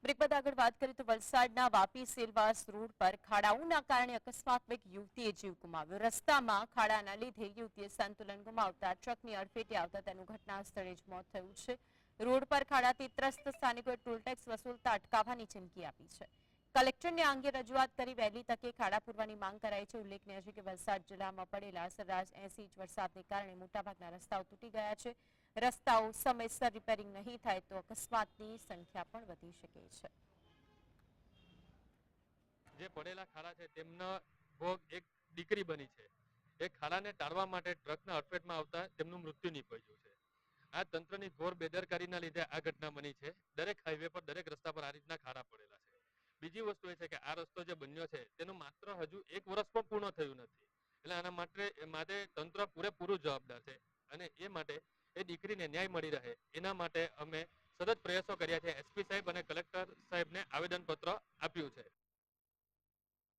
Break બાદ આગળ વાત કરીએ તો વલસાડના વાપી સેલવાસ રોડ પર ખાડાઓના કારણે અકસ્માતમાં એક યુવતીએ જીવ ગુમાવ્યો. રસ્તામાં ખાડાના લીધે યુવતીએ સંતુલન ગુમાવતા ટ્રકની અડફેટે આવતા તેનું ઘટના સ્થળે જ મોત થયું છે. રોડ પર ખાડાથી ત્રસ્ત સ્થાનિકોએ ટોલટેક્સ વસૂલતા અટકાવવાની ચીમકી આપી છે. કલેક્ટરને આ અંગે રજૂઆત કરી વહેલી તકે ખાડા પૂરવાની માંગ કરાઈ છે. ઉલ્લેખનીય છે કે વલસાડ જિલ્લામાં પડેલા સરેરાશ 80 ઇંચ વરસાદને કારણે મોટાભાગના રસ્તાઓ તૂટી ગયા છે. રસ્તાઓ સમયસર રિપેરિંગ નહીં થાય તો અકસ્માતની સંખ્યા પણ વધી શકે છે. જે પડેલા ખાડા છે તેમનો ભોગ એક દીકરી બની છે. એ ખાડાને ટાળવા માટે ટ્રકના અડફેટમાં આવતા તેમનું મૃત્યુ નીપજ્યું છે. આ તંત્રની ઘોર બેદરકારીના લીધે આ ઘટના બની છે. દરેક હાઈવે પર, દરેક રસ્તા પર આ રીતના ખાડા પડેલા છે. બીજી વસ્તુ એ છે કે આ રસ્તો જે બન્યો છે તેનું માત્ર હજુ 1 વર્ષ પણ પૂર્ણ થયું નથી. એટલે આના માટે તંત્ર પૂરેપૂરું જવાબદાર છે અને એ માટે એ દીકરીને ન્યાય મળી રહે એના માટે અમે સતત પ્રયાસો કર્યા છે. એસપી સાહેબ અને કલેક્ટર સાહેબને આવેદનપત્ર આપ્યું છે.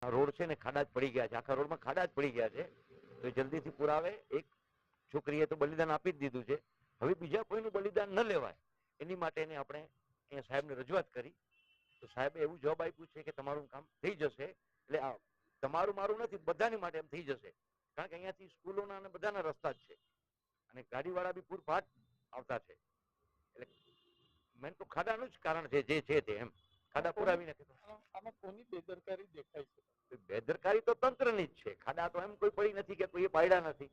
રોડ છે ને ખાડા જ પડી ગયા છે, આખા રોડમાં ખાડા જ પડી ગયા છે. તો જલ્દીથી પુરાવે. એક છોકરીએ તો બલિદાન આપી જ દીધું છે, હવે બીજા કોઈનું બલિદાન ન લેવાય એની માટે આપણે અહીંયા સાહેબને રજૂઆત કરી. તો સાહેબે એવું જવાબ આપ્યું છે કે તમારું કામ થઈ જશે. એટલે આ તમારું મારું નથી, બધાની માટે એમ થઈ જશે. કારણ કે અહીંયાથી સ્કૂલોના અને બધાના રસ્તા જ છે અને ગાડીવાળા બી પૂરપાટ આવતા છે. એટલે મેન તો ખાડાનું જ કારણ છે જે છે તે. એમ ખાડા પુરાવી નાખે. આમાં કોની બેદરકારી દેખાય છે? બેદરકારી તો તંત્રની જ છે. ખાડા તો એમ કોઈ પડી નથી કે કોઈ પાડ્યા નથી.